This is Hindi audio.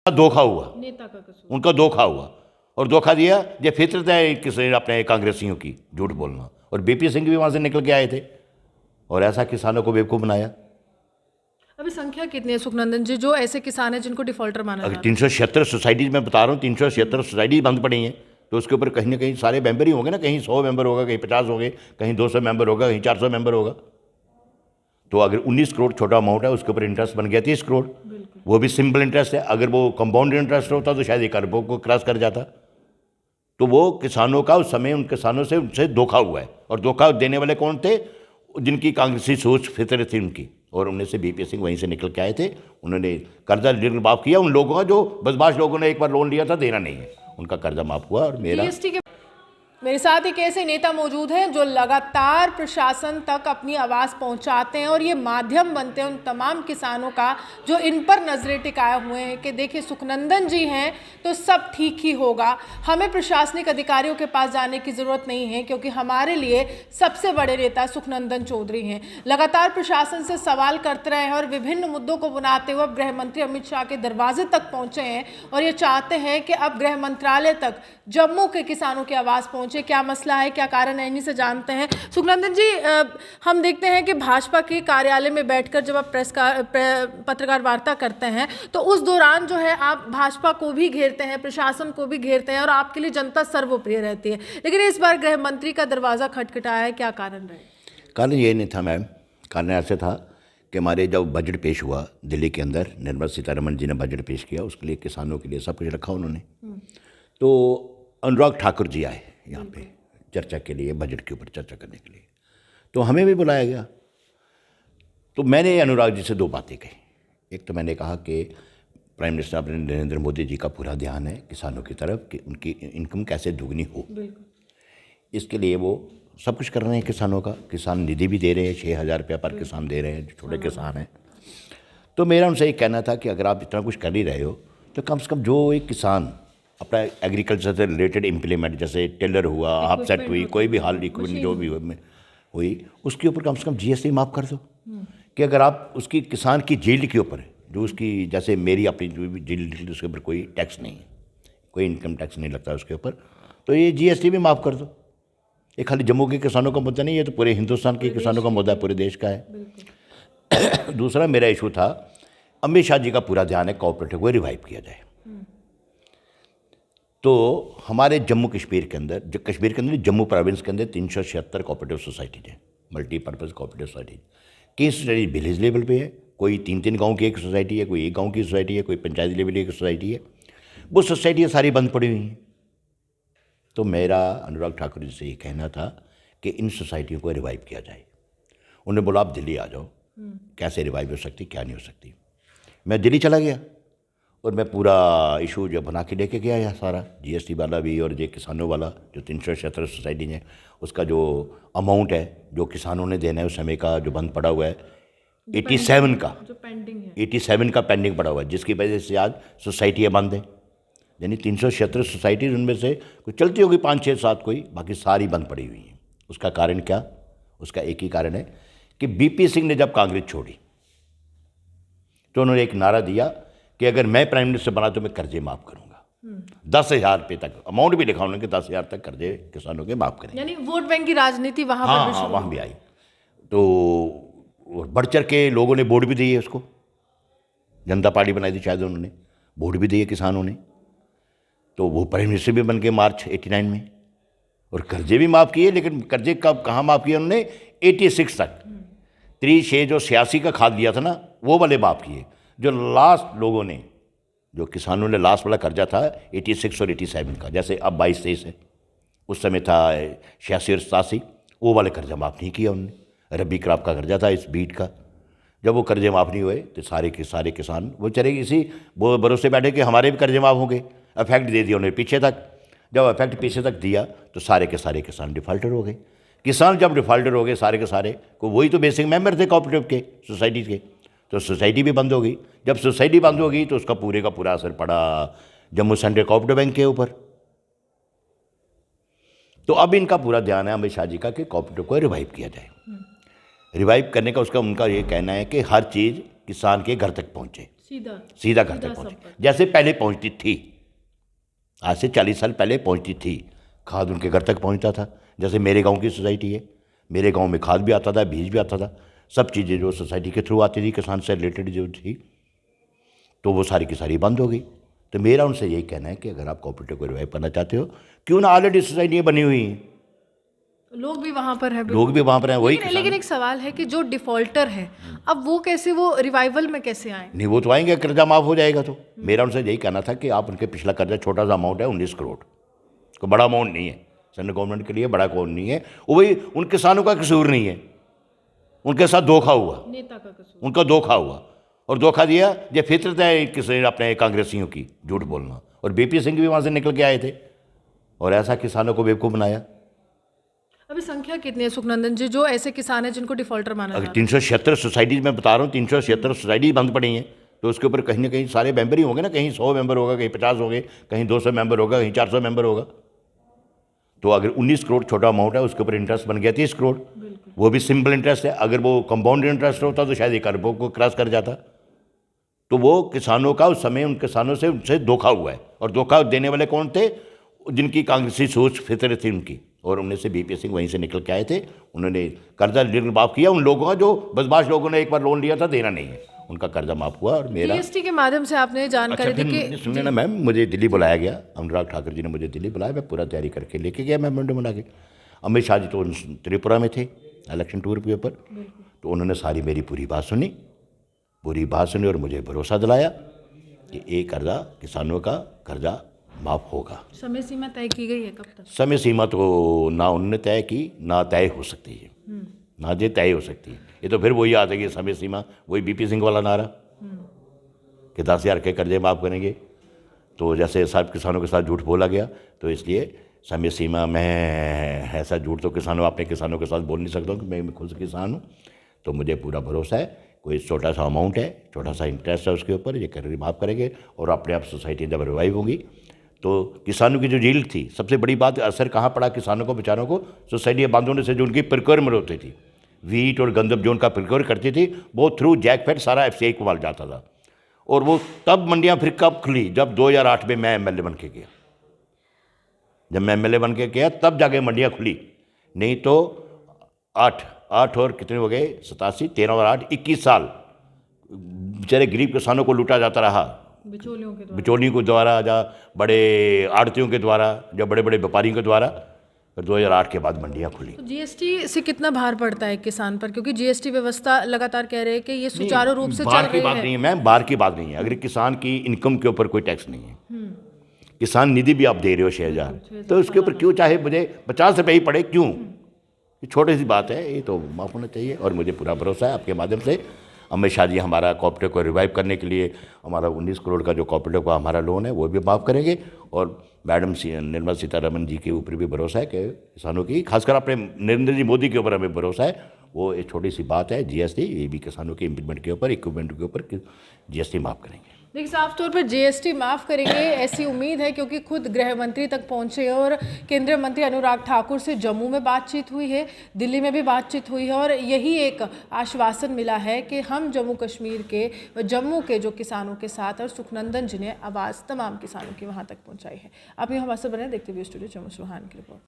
धोखा हुआ, नेता का कसूर। उनका धोखा हुआ और धोखा दिया। ये फितरत है किसी अपने कांग्रेसियों की, झूठ बोलना। और बीपी सिंह भी वहाँ से निकल के आए थे और ऐसा किसानों को बेवकूफ़ बनाया। अभी संख्या कितनी है सुखनंदन जी जो ऐसे किसान हैं जिनको डिफॉल्टर माना जा अगर रहा 376 सोसाइटीज में बता रहा हूँ, 376 सोसाइटी बंद पड़ी हैं, तो उसके ऊपर कहीं ना कहीं सारे मेंबर ही होंगे ना। कहीं 100 मेंबर होगा, कहीं 50 होंगे, कहीं 200 मेंबर होगा, कहीं 400 मेंबर होगा। तो अगर 19 करोड़ छोटा अमाउंट है, उसके ऊपर इंटरेस्ट बन गया 30 करोड़, वो भी सिंपल इंटरेस्ट है। अगर वो कंपाउंड इंटरेस्ट होता तो शायद 1 अरब को क्रॉस कर जाता। तो वो किसानों का उस समय उन किसानों से उनसे धोखा हुआ है। और धोखा देने वाले कौन थे? जिनकी कांग्रेसी सोच फितरत थी उनकी। और उनमें से बीपी सिंह वहीं से निकल के आए थे। उन्होंने कर्जा माफ़ किया उन लोगों का जो बदमाश लोगों ने एक बार लोन लिया था, देना नहीं है, उनका कर्जा माफ़ हुआ। और मेरा जीएसटी के मेरे साथ एक ऐसे नेता मौजूद हैं जो लगातार प्रशासन तक अपनी आवाज़ पहुंचाते हैं और ये माध्यम बनते हैं उन तमाम किसानों का जो इन पर नजरें टिकाए हुए हैं कि देखिए सुखनंदन जी हैं तो सब ठीक ही होगा, हमें प्रशासनिक अधिकारियों के पास जाने की ज़रूरत नहीं है क्योंकि हमारे लिए सबसे बड़े नेता सुखनंदन चौधरी हैं। लगातार प्रशासन से सवाल करते रहे हैं और विभिन्न मुद्दों को बुनाते हुए गृह मंत्री अमित शाह के दरवाजे तक पहुँचे हैं और ये चाहते हैं कि अब गृह मंत्रालय तक जम्मू के किसानों की आवाज़ पहुँचे। क्या मसला है, क्या कारण है, इन्हीं से जानते हैं। सुखनंदन जी, हम देखते हैं कि भाजपा के कार्यालय में बैठकर जब आप पत्रकार वार्ता करते हैं तो उस दौरान जो है आप भाजपा को भी घेरते हैं, प्रशासन को भी घेरते हैं और आपके लिए जनता सर्वप्रिय रहती है। लेकिन इस बार गृह मंत्री का दरवाज़ा खटखटाया है, क्या कारण रहे? कारण ये नहीं था मैम, कारण ऐसे था कि हमारे जब बजट पेश हुआ दिल्ली के अंदर, निर्मला सीतारमण जी ने बजट पेश किया, उसके लिए किसानों के लिए सब कुछ रखा उन्होंने। तो अनुराग ठाकुर जी आए यहाँ पे चर्चा के लिए, बजट के ऊपर चर्चा करने के लिए। तो हमें भी बुलाया गया। तो मैंने अनुराग जी से 2 बातें कही। एक तो मैंने कहा कि प्राइम मिनिस्टर अपने नरेंद्र मोदी जी का पूरा ध्यान है किसानों की तरफ कि उनकी इनकम कैसे दुगनी हो। इसके लिए वो सब कुछ कर रहे हैं किसानों का। किसान निधि भी दे रहे हैं, 6,000 रुपया पर किसान दे रहे हैं जो छोटे किसान हैं। तो मेरा उनसे ये कहना था कि अगर आप इतना कुछ कर ही रहे हो तो कम से कम जो एक किसान अपना एग्रीकल्चर से रिलेटेड इम्प्लीमेंट, जैसे टेलर हुआ, हाफ सेट हुई, कोई भी हाल इक्विपमेंट जो भी हुई, उसके ऊपर कम से कम जीएसटी माफ़ कर दो। कि अगर आप उसकी किसान की जील्ड के ऊपर, जो उसकी जैसे मेरी अपनी जो भी जील्ड, उसके ऊपर कोई टैक्स नहीं है, कोई इनकम टैक्स नहीं लगता उसके ऊपर, तो ये जीएसटी भी माफ़ कर दो। ये खाली जम्मू के किसानों का मुद्दा नहीं है, तो पूरे हिंदुस्तान के किसानों का मुद्दा है, पूरे देश का है। दूसरा मेरा इशू था, अमित शाह जी का पूरा ध्यान है कोऑपरेटिव को रिवाइव किया जाए। तो हमारे जम्मू कश्मीर के अंदर, जम्मू प्रोविंस के अंदर 376 कोऑपरेटिव सोसाइटीज हैं, मल्टीपर्पज़ कोऑपरेटिव सोसाइटीज। कई सोसाइटी विलेज लेवल पे है, कोई 3-3 गांव की एक सोसाइटी है, कोई 1 गांव की सोसाइटी है, कोई पंचायत लेवल की एक सोसाइटी है। वो सोसाइटियाँ सारी बंद पड़ी हुई हैं। तो मेरा अनुराग ठाकुर जी से ये कहना था कि इन सोसाइटियों को रिवाइव किया जाए। उन्होंने बोला आप दिल्ली आ जाओ, कैसे रिवाइव हो सकती, क्या नहीं हो सकती। मैं दिल्ली चला गया और मैं पूरा इशू जो बना के लेके गया, यहाँ सारा जीएसटी वाला भी और ये किसानों वाला, जो 376 सोसाइटी हैं, उसका जो अमाउंट है जो किसानों ने देना है उस समय का, जो बंद पड़ा हुआ है 87 का, जो पेंडिंग है, 87 का पेंडिंग पड़ा हुआ है, जिसकी वजह से आज सोसाइटियाँ बंद हैं। यानी 376 सोसाइटीज, उनमें से कुछ चलती होगी 5-6-7 कोई, बाकी सारी बंद पड़ी हुई हैं। उसका कारण क्या? उसका एक ही कारण है कि बीपी सिंह ने जब कांग्रेस छोड़ी तो उन्होंने एक नारा दिया कि अगर मैं प्राइम मिनिस्टर बना तो मैं कर्जे माफ़ करूंगा। 10,000 रुपये तक अमाउंट भी लिखा उन्होंने कि 10,000 तक कर्जे किसानों के माफ़ करेंगे। यानी वोट बैंक की राजनीति वहां पर भी शुरू वहाँ भी आई। तो बढ़ चढ़ के लोगों ने वोट भी दिए उसको, जनता पार्टी बनाई थी शायद उन्होंने, वोट भी दिए किसानों ने। तो वो प्राइम मिनिस्टर भी बन गए मार्च 89 में, और कर्जे भी माफ़ किए। लेकिन कर्जे कब कहाँ माफ़ किए उन्होंने? 86 तक। 3-6 जो 86 का खाद दिया था ना, वो वाले माफ़ किए। जो लास्ट लोगों ने, जो किसानों ने लास्ट वाला कर्जा था 86 और 87 का, जैसे अब 22-23 है, उस समय था 86 और 87, वो वाले कर्जा माफ़ नहीं किया उन्होंने। रबी क्रॉप का कर्जा था इस बीट का। जब वो कर्जे माफ़ नहीं हुए तो सारे के सारे किसान वो चले इसी वो भरोसे बैठे कि हमारे भी कर्जे माफ़ होंगे। इफेक्ट दे दिया उन्होंने पीछे तक। जब इफेक्ट पीछे तक दिया तो सारे के सारे किसान डिफ़ाल्टर हो गए। किसान जब डिफ़ाल्टर हो गए सारे के सारे को, वही तो बेसिक मेंबर थे कोऑपरेटिव के, सोसाइटी के, तो सोसाइटी भी बंद हो गई। जब सोसाइटी बंद हो गई तो उसका पूरे का पूरा असर पड़ा जम्मू सेंट्रल कोऑपरेटिव बैंक के ऊपर। तो अब इनका पूरा ध्यान है अमित शाह जी का कि कोऑपरेटिव को रिवाइव किया जाए। रिवाइव करने का उनका ये कहना है कि हर चीज़ किसान के घर तक पहुंचे, सीधा सीधा घर तक पहुंचे, जैसे पहले पहुंचती थी। आज से 40 साल पहले पहुंचती थी, खाद उनके घर तक पहुंचता था। जैसे मेरे गांव की सोसाइटी है, मेरे गांव में खाद भी आता था, बीज भी आता था, सब चीज़ें जो सोसाइटी के थ्रू आती थी किसान से रिलेटेड जो थी, तो वो सारी की सारी बंद हो गई। तो मेरा उनसे यही कहना है कि अगर आप कोऑपरेटिव को रिवाइव करना चाहते हो, क्यों ना, ऑलरेडी सोसाइटियाँ बनी हुई हैं, लोग भी वहाँ पर है, लोग भी वहाँ पर हैं, वही लेकिन एक सवाल है कि जो डिफॉल्टर है अब वो कैसे, वो रिवाइवल में कैसे आए? नहीं, वो तो आएंगे, कर्जा माफ़ हो जाएगा। तो मेरा उनसे यही कहना था कि आप उनके पिछला कर्जा, छोटा सा अमाउंट है 19 करोड़, कोई बड़ा अमाउंट नहीं है, सेंट्रल गवर्नमेंट के लिए बड़ा अमाउंट नहीं है। वो वही उन किसानों का कसूर नहीं है, उनके साथ धोखा हुआ, नेता का कसूर, उनका धोखा हुआ, और धोखा दिया। ये फितरत है किसी अपने कांग्रेसियों की, झूठ बोलना। और बीपी सिंह भी वहाँ से निकल के आए थे और ऐसा किसानों को बेवकूफ़ बनाया। अभी संख्या कितनी है सुखनंदन जी जो ऐसे किसान हैं जिनको डिफॉल्टर माना अगर जा रहा 376 सोसाइटीज में बता रहा हूँ, 376 सोसाइटी बंद पड़ी हैं, तो उसके ऊपर कहीं ना कहीं सारे मेंबर ही होंगे ना, कहीं 100 मेंबर होगा, कहीं 50 होंगे, कहीं 200 मेंबर होगा, कहीं 400 मेंबर होगा। तो अगर 19 करोड़ छोटा अमाउंट है, उसके ऊपर इंटरेस्ट बन गया 30 करोड़, वो भी सिंपल इंटरेस्ट है। अगर वो कंपाउंड इंटरेस्ट होता तो शायद 1 अरब को क्रॉस कर जाता। तो वो किसानों का उस समय उन किसानों से उनसे धोखा हुआ है, और धोखा देने वाले कौन थे? जिनकी कांग्रेसी सोच फितर थी उनकी, और उनमें से बीपी सिंह वहीं से निकल के आए थे। उन्होंने कर्जा माफ़ किया उन लोगों का जो बदमाश लोगों ने एक बार लोन लिया था, देना नहीं है, उनका कर्जा माफ़ हुआ। और मेरा जीएसटी के माध्यम से आपने जानकारी दी कि सुनिए ना मैम, मुझे दिल्ली बुलाया गया, अनुराग ठाकुर जी ने मुझे दिल्ली बुलाया, मैं पूरा तैयारी करके लेके गया मेमोरेंडम बना के। अमित शाह जी तो त्रिपुरा में थे इलेक्शन टूर के ऊपर, तो उन्होंने सारी मेरी पूरी बात सुनी और मुझे भरोसा दिलाया कि एक कर्जा, किसानों का कर्जा माफ़ होगा। समय सीमा तय की गई है कब तक? समय सीमा तो ना उन्होंने तय की, ना तय हो सकती है, ना ये तय हो सकती है। ये तो फिर वही आता है कि समय सीमा, वही बीपी सिंह वाला नारा कि 10,000 के कर्जे माफ़ करेंगे। तो जैसे सब किसानों के साथ झूठ बोला गया, तो इसलिए समय सीमा में ऐसा झूठ तो अपने किसानों के साथ बोल नहीं सकता हूँ कि मैं खुद किसान हूँ। तो मुझे पूरा भरोसा है, कोई छोटा सा अमाउंट है, छोटा सा इंटरेस्ट है उसके ऊपर, ये कर्ज माफ़ करेंगे और अपने आप सोसाइटी जब रिवाइव होगी तो किसानों की जो झील थी, सबसे बड़ी बात, असर कहाँ पड़ा किसानों को, बेचारों को? सोसाइटी बंद होने से जो उनकी प्रिक्योरमेंट होती थी, वीट और गंदम जो उनका प्रिक्योर करती थी, वो थ्रू जैकफेड सारा FCI को माल जाता था। और वो तब मंडियाँ फिर कब खुली? जब 2008 में मैं MLA बन के गया। जब मैं MLA बन के गया तब जाके मंडियाँ खुली, नहीं तो 8 और कितने हो गए, 87, 13 और 8, 21 साल बेचारे गरीब किसानों को लूटा जाता रहा, बिचौलियों के द्वारा, या बड़े आड़तियों के द्वारा, या बड़े बड़े व्यापारियों के द्वारा। फिर 2008 के बाद मंडियाँ खुली। तो जीएसटी से कितना भार पड़ता है किसान पर? क्योंकि जीएसटी व्यवस्था लगातार कह रहे हैं कि ये सुचारू रूप से चल बाहर की रही बात है। नहीं है मैम, बाहर की बात नहीं है। अगर किसान की इनकम के ऊपर कोई टैक्स नहीं है, किसान निधि भी आप दे रहे हो 6,000, तो उसके ऊपर क्यों, चाहे मुझे 50 रुपये ही पड़े, क्यों? ये छोटी सी बात है, ये तो माफ़ होना चाहिए। और मुझे पूरा भरोसा है आपके माध्यम से, अमित शाह जी हमारा कोऑपरेटिव को रिवाइव करने के लिए हमारा 19 करोड़ का जो कोऑपरेटिव का हमारा लोन है वो भी माफ़ करेंगे। और मैडम निर्मला सीतारमण जी के ऊपर भी भरोसा है कि किसानों की, खासकर अपने नरेंद्र जी मोदी के ऊपर हमें भरोसा है। वो एक छोटी सी बात है, GST, ये भी किसानों के इम्प्लीमेंट के ऊपर, इक्विपमेंट के ऊपर GST माफ़ करेंगे। देखिए, साफ तौर पर जीएसटी माफ़ करेंगे ऐसी उम्मीद है, क्योंकि खुद गृह मंत्री तक पहुंचे और केंद्रीय मंत्री अनुराग ठाकुर से जम्मू में बातचीत हुई है, दिल्ली में भी बातचीत हुई है, और यही एक आश्वासन मिला है कि हम जम्मू कश्मीर के, जम्मू के जो किसानों के साथ, और सुखनंदन जी ने आवाज़ तमाम किसानों की वहाँ तक पहुँचाई है। आप यहाँ हमारे साथ बने, देखते हुए स्टूडियो जम्मू से की रिपोर्ट।